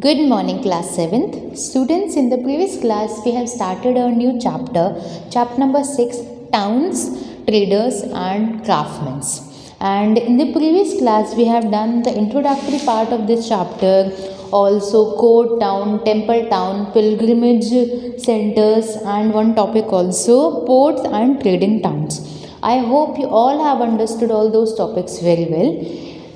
Good morning, class 7th. Students, in the previous class, we have started a new chapter, chapter number 6, Towns, Traders and Craftsmen. And in the previous class, we have done the introductory part of this chapter, also court town, temple town, pilgrimage centers, and one topic also, ports and trading towns. I hope you all have understood all those topics very well.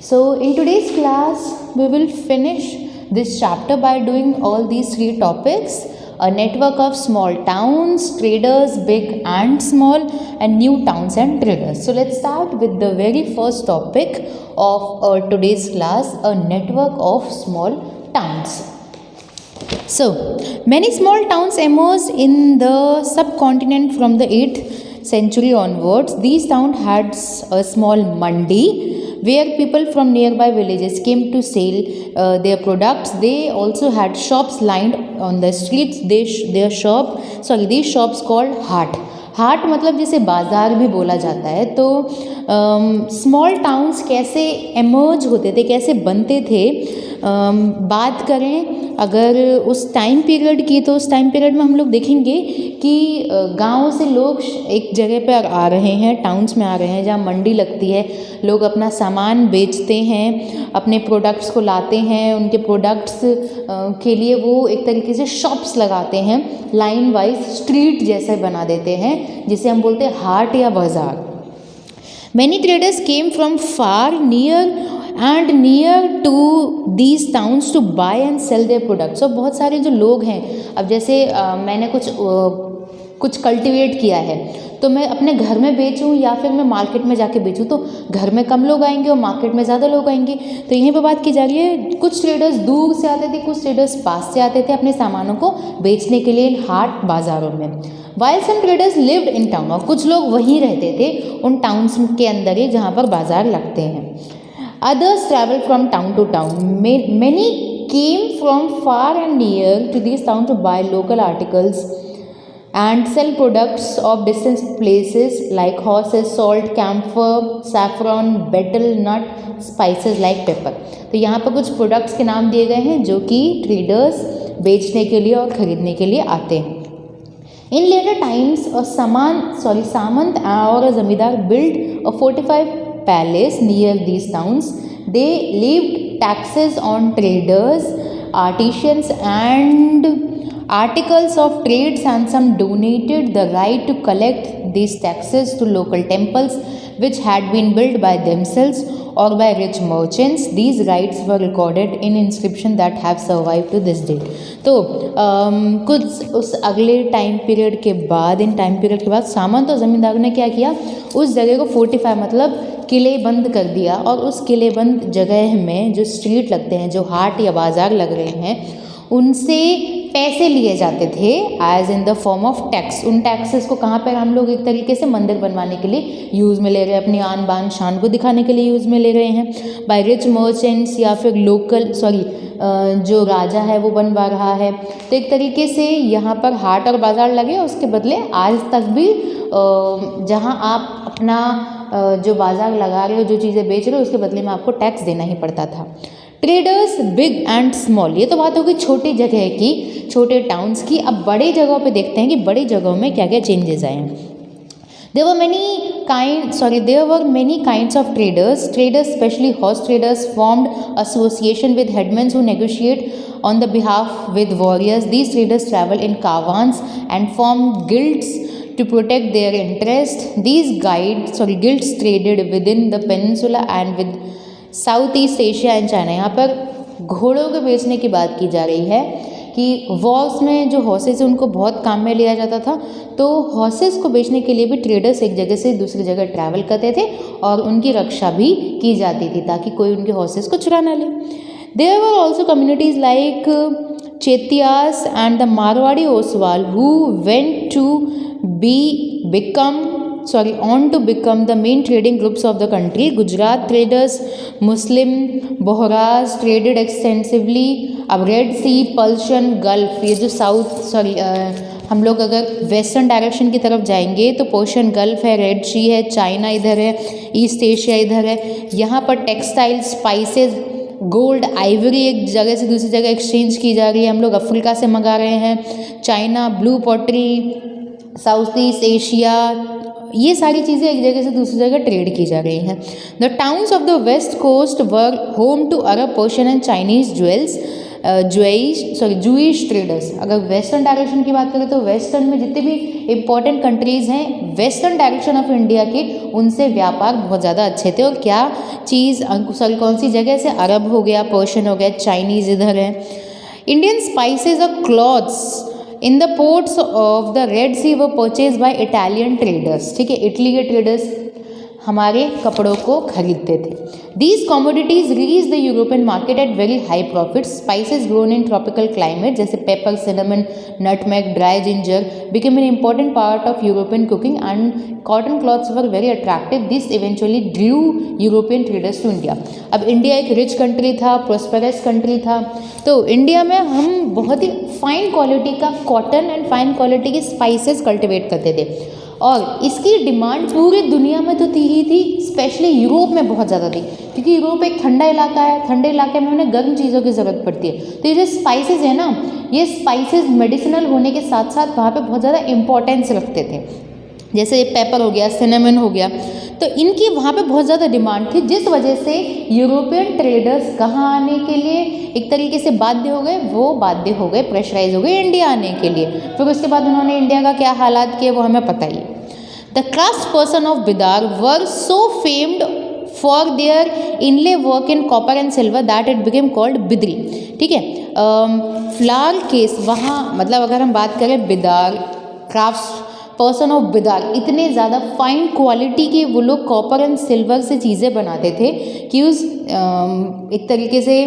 So, in today's class, we will finish this chapter by doing all these three topics: a network of small towns, traders big and small, and new towns and traders. So let's start with the very first topic of today's class, a network of small towns. So many small towns emerged in the subcontinent from the 8th century onwards. These towns had a small mandi where people from nearby villages came to sell their products. They also had shops lined on the streets. These shops called हाट. हाट मतलब जिसे बाज़ार भी बोला जाता है. तो small towns कैसे emerge होते थे, कैसे बनते थे, बात करें अगर उस टाइम पीरियड की, तो उस टाइम पीरियड में हम लोग देखेंगे कि गाँव से लोग एक जगह पर आ रहे हैं, टाउन्स में आ रहे हैं जहाँ मंडी लगती है. लोग अपना सामान बेचते हैं, अपने प्रोडक्ट्स को लाते हैं, उनके प्रोडक्ट्स के लिए वो एक तरीके से शॉप्स लगाते हैं, लाइन वाइज स्ट्रीट जैसे बना देते हैं, जिसे हम बोलते हैं हाट या बाज़ार. Many traders came from far, near to these towns to buy and sell their products. So बहुत सारे जो लोग हैं, अब जैसे मैंने कुछ कल्टीवेट किया है, तो मैं अपने घर में बेचूं या फिर मैं मार्केट में जाके बेचूं, तो घर में कम लोग आएंगे और मार्केट में ज़्यादा लोग आएंगे. तो यहीं पे बात की जा रही है, कुछ ट्रेडर्स दूर से आते थे, कुछ ट्रेडर्स पास से आते थे अपने सामानों को बेचने के लिए इन हाट बाज़ारों में. While some traders lived in town, और कुछ लोग वहीं रहते थे उन टाउन्स के अंदर ही जहाँ पर बाज़ार लगते हैं. Others traveled from town to town. Many came from far and near to these towns to buy local articles and sell products of distant places like horses, salt, camphor, saffron, betel nut, spices like pepper. तो यहाँ पर कुछ products के नाम दिए गए हैं जो कि ट्रेडर्स बेचने के लिए और ख़रीदने के लिए आते हैं. In later times, Samant or a Zamindar built a fortified palace near these towns. They levied taxes on traders, artisans, and articles of trades, and some donated the right to collect these taxes to local temples which had been built by themselves or by rich merchants. These rights were recorded in inscription that have survived to this day. तो कुछ उस अगले time period के बाद, in time period के बाद सामंत और ज़मींदारों ने क्या किया, उस जगह को फोर्टिफाई मतलब किले बंद कर दिया, और उस किले बंद जगह में जो स्ट्रीट लगते हैं, जो हाट या बाज़ार लग रहे हैं, उनसे पैसे लिए जाते थे as in the form of tax. उन टैक्सेस को कहाँ पर हम लोग एक तरीके से मंदिर बनवाने के लिए यूज़ में ले रहे हैं, अपनी आन बान शान को दिखाने के लिए यूज़ में ले रहे हैं. बाय रिच मर्चेंट्स या फिर लोकल जो राजा है वो बनवा रहा है. तो एक तरीके से यहाँ पर हाट और बाज़ार लगे, उसके बदले आज तक भी जहाँ आप अपना जो बाज़ार लगा रहे हो, जो चीज़ें बेच रहे हो, उसके बदले में आपको टैक्स देना ही पड़ता था. ट्रेडर्स बिग एंड स्मॉल, ये तो बात होगी छोटी जगह की, छोटे टाउन्स की. अब बड़े जगहों पे देखते हैं कि बड़ी जगहों में क्या क्या चेंजेस आए हैं. There were many kinds of traders. Traders, especially horse traders, formed association with headmen who negotiate on the behalf with warriors. These traders travel in caravans and form guilds to protect their interest. These guilds traded within the peninsula and with south east Asia and China. यहाँ पर घोड़ों के बेचने की बात की जा रही है कि वॉर्स में जो हॉर्सेस हैं उनको बहुत काम में लिया जाता था, तो हॉर्सेस को बेचने के लिए भी ट्रेडर्स एक जगह से दूसरी जगह ट्रैवल करते थे और उनकी रक्षा भी की जाती थी ताकि कोई उनके हॉर्सेस को चुरा ना ले. There were also communities like Chettiars and the Marwari Oswal who went to on to become the main trading groups of the country. Gujarat traders, Muslim Bohras traded extensively. अब रेड सी, पर्शियन गल्फ, ये जो हम लोग अगर वेस्टर्न डायरेक्शन की तरफ जाएंगे तो पर्शियन गल्फ है, रेड सी है, चाइना इधर है, ईस्ट एशिया इधर है. यहाँ पर टेक्सटाइल, स्पाइसेस गोल्ड आइवरी एक जगह से दूसरी जगह एक्सचेंज की जा रही है, हम लोग अफ्रीका से मंगा रहे हैं, China, blue pottery, south east Asia, ये सारी चीज़ें एक जगह से दूसरी जगह ट्रेड की जा रही हैं। The towns of the west coast were home to Arab, Persian and Chinese Jewish traders. अगर वेस्टर्न डायरेक्शन की बात करें तो वेस्टर्न में जितने भी इंपॉर्टेंट कंट्रीज़ हैं वेस्टर्न डायरेक्शन ऑफ इंडिया के, उनसे व्यापार बहुत ज़्यादा अच्छे थे। और क्या चीज़, सॉरी कौन सी जगह से, अरब हो गया, पर्शियन हो गया, चाइनीज़ इधर है। इंडियन स्पाइसेस और clothes in the ports of the Red Sea वो परचेज बाय इटालियन ट्रेडर्स। ठीक है, इटली के ट्रेडर्स हमारे कपड़ों को खरीदते थे। These commodities reach the European market at very high profit. Spices grown in tropical climate जैसे pepper, cinnamon, nutmeg, dry ginger became an important part of European cooking and cotton clothes were very attractive. This eventually drew European traders to India. अब India एक rich country था, prosperous country था, तो India में हम बहुत ही fine quality का कॉटन एंड फाइन क्वालिटी के स्पाइसेस कल्टिवेट करते थे, और इसकी डिमांड पूरी दुनिया में तो थी ही थी, स्पेशली यूरोप में बहुत ज़्यादा थी, क्योंकि यूरोप एक ठंडा इलाका है, ठंडे इलाके में उन्हें गर्म चीज़ों की ज़रूरत पड़ती है। तो ये जो स्पाइसेस है ना, ये स्पाइसेस मेडिसिनल होने के साथ साथ वहाँ पे बहुत ज़्यादा इंपॉर्टेंस रखते थे। जैसे पेपर हो गया, सिनेमन हो गया, तो इनकी वहाँ पे बहुत ज़्यादा डिमांड थी, जिस वजह से यूरोपियन ट्रेडर्स कहाँ आने के लिए एक तरीके से बाध्य हो गए, वो बाध्य हो गए, प्रेशराइज हो गए इंडिया आने के लिए। फिर उसके बाद उन्होंने इंडिया का क्या हालात किए वो हमें पता ही है। The craft person of Bidar were so famed for their inlay work in copper and silver that it became called Bidri. ठीक है, फ्लावर केस वहाँ, मतलब अगर हम बात करें Bidar, craft person of Bidar, इतने ज़्यादा फाइन क्वालिटी के वो लोग कॉपर एंड सिल्वर से चीज़ें बनाते थे कि उस एक तरीके से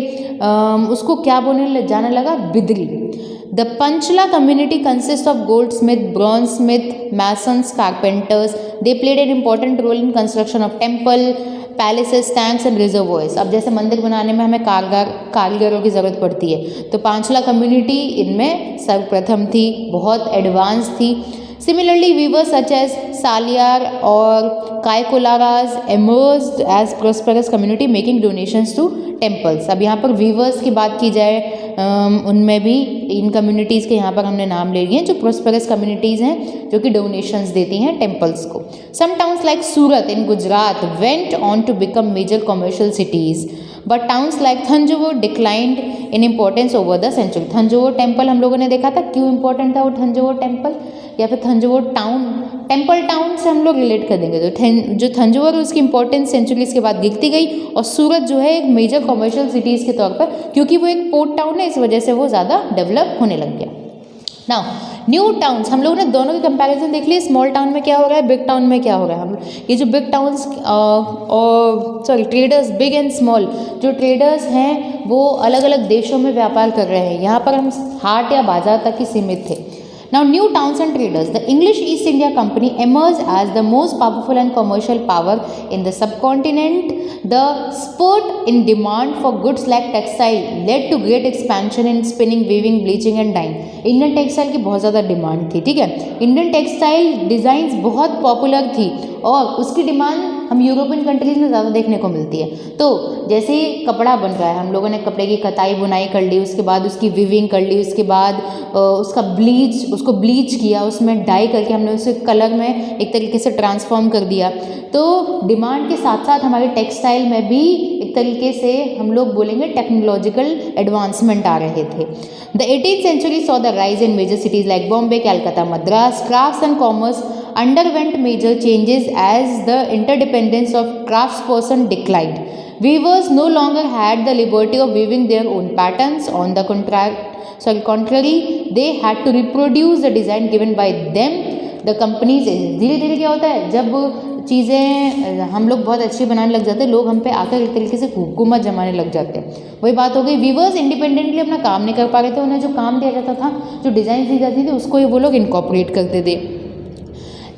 उसको क्या बोलने जाने लगा, Bidri. The Panchla community consists of goldsmith, bronzesmith, masons, carpenters. They played an important role in construction of temple, palaces, tanks and reservoirs. अब जैसे मंदिर बनाने में हमें कारीगरों की ज़रूरत पड़ती है, तो पांचला कम्युनिटी इनमें सर्वप्रथम थी, बहुत एडवांस थी। Similarly, weavers such as Salyar or Kaikolaras emerged as prosperous community making donations to temples. अब यहाँ पर वीवर्स की बात की जाए, उनमें भी इन कम्युनिटीज़ के यहाँ पर हमने नाम ले लिए हैं जो प्रोस्पेरस कम्युनिटीज़ हैं, जो कि डोनेशंस देती हैं टेम्पल्स को। Some towns like Surat in Gujarat went on to become major commercial cities, but towns like Thanjavur declined in importance over the century. Thanjavur temple हम लोगों ने देखा था क्यों इंपॉर्टेंट था वो थंजावुर टेम्पल, या फिर थंजावुर टाउन, टेम्पल टाउन से हम लोग रिलेट कर देंगे। तो जो थंजावुर है उसकी इंपॉर्टेंस सेंचुरीज के बाद गिरती गई, और सूरत जो है एक मेजर कमर्शियल सिटीज़ के तौर पर, क्योंकि वो एक पोर्ट टाउन है, इस वजह से वो ज़्यादा डेवलप होने लग गया। नाउ न्यू टाउन्स, हम लोगों ने दोनों की कंपैरिजन देख ली, स्मॉल टाउन में क्या हो रहा है, बिग टाउन में क्या हो रहा है। हम ये जो बिग टाउन्स और ट्रेडर्स, बिग एंड स्मॉल जो ट्रेडर्स हैं वो अलग अलग देशों में व्यापार कर रहे हैं, यहाँ पर हम हाट या बाजार तक ही सीमित थे। Now, new towns and traders. The English East India Company emerged as the most powerful and commercial power in the subcontinent. The spurt in demand for goods like textile led to great expansion in spinning, weaving, bleaching and dyeing. Indian textile की बहुत ज़्यादा demand थी, ठीक है। Indian textile designs बहुत popular थी, और उसकी डिमांड हम यूरोपियन कंट्रीज़ में ज़्यादा देखने को मिलती है। तो जैसे ही कपड़ा बन रहा है, हम लोगों ने कपड़े की कताई बुनाई कर ली, उसके बाद उसकी वीविंग कर ली, उसके बाद उसको ब्लीच किया, उसमें डाई करके हमने उसे कलर में एक तरीके से ट्रांसफॉर्म कर दिया। तो डिमांड के साथ साथ हमारे टेक्सटाइल में भी एक तरीके से हम लोग बोलेंगे टेक्नोलॉजिकल एडवांसमेंट आ रहे थे। The 18th century saw the rise in major cities like Bombay, Calcutta, Madras. Crafts and commerce underwent major changes as the interdependence of craftsperson declined. Weavers no longer had the liberty of weaving their own patterns. On the contrary, they had to reproduce the design given by them. The companies, धीरे धीरे क्या होता है, जब चीज़ें हम लोग बहुत अच्छी बनाने लग जाते हैं, लोग हम पे आकर एक तरीके से हुकूमत जमाने लग जाते हैं। वही बात हो गई, वीवर्स इंडिपेंडेंटली अपना काम नहीं कर पा रहे थे, उन्हें जो काम दिया जाता था, जो डिज़ाइन दी जाती थी, उसको ही वो लोग इनकॉर्पोरेट करते थे।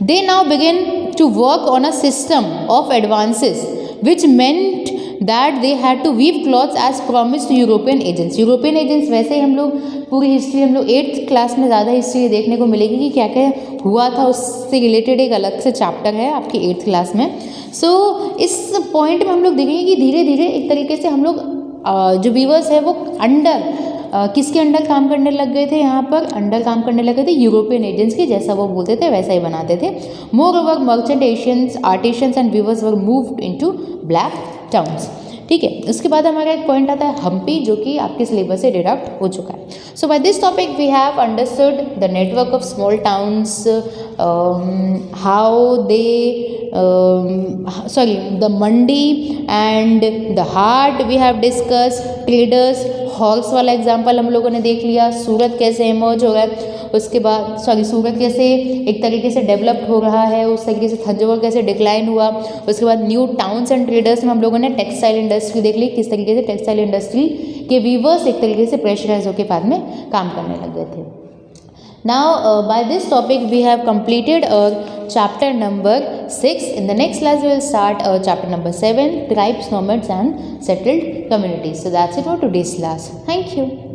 They now began to work on a system of advances which meant that they had to weave cloths as promised to European agents. European agents, वैसे ही हम लोग पूरी हिस्ट्री, हम लोग 8th क्लास में ज़्यादा हिस्ट्री देखने को मिलेगी कि क्या क्या हुआ था, उससे रिलेटेड एक अलग से चैप्टर है आपकी 8th क्लास में। सो इस पॉइंट में हम लोग देखेंगे कि धीरे धीरे एक तरीके से हम लोग जो वीवर्स है वो अंडर किसके अंडर काम करने लग गए थे, यहाँ पर अंडर काम करने लगे थे यूरोपियन एजेंट्स के, जैसा वो बोलते थे वैसा ही बनाते थे। Moreover merchant asians artisans and weavers were moved into black towns. ठीक है, उसके बाद हमारा एक पॉइंट आता है हम्पी, जो कि आपके सिलेबस से डिडक्ट हो चुका है। So by this topic we have understood the network of small towns, how they the mandi and the haat we have discuss, traders, horse वाला एग्जाम्पल हम लोगों ने देख लिया, सूरत कैसे इमर्ज हो रहा है, उसके बाद सूरत कैसे एक तरीके से डेवलप्ड हो रहा है, उस तरीके से थंजावुर कैसे डिक्लाइन हुआ, उसके बाद न्यू टाउन्स एंड ट्रेडर्स में हम लोगों ने टेक्सटाइल इंडस्ट्री देख ली, किस तरीके से टेक्सटाइल इंडस्ट्री के वीवर्स एक तरीके से प्रेशराइज होकर बाद में काम करने लग गए थे। Now by this topic we have completed chapter number 6. In the next class we will start chapter number 7, tribes, nomads and settled communities. So that's it for today's class. Thank you.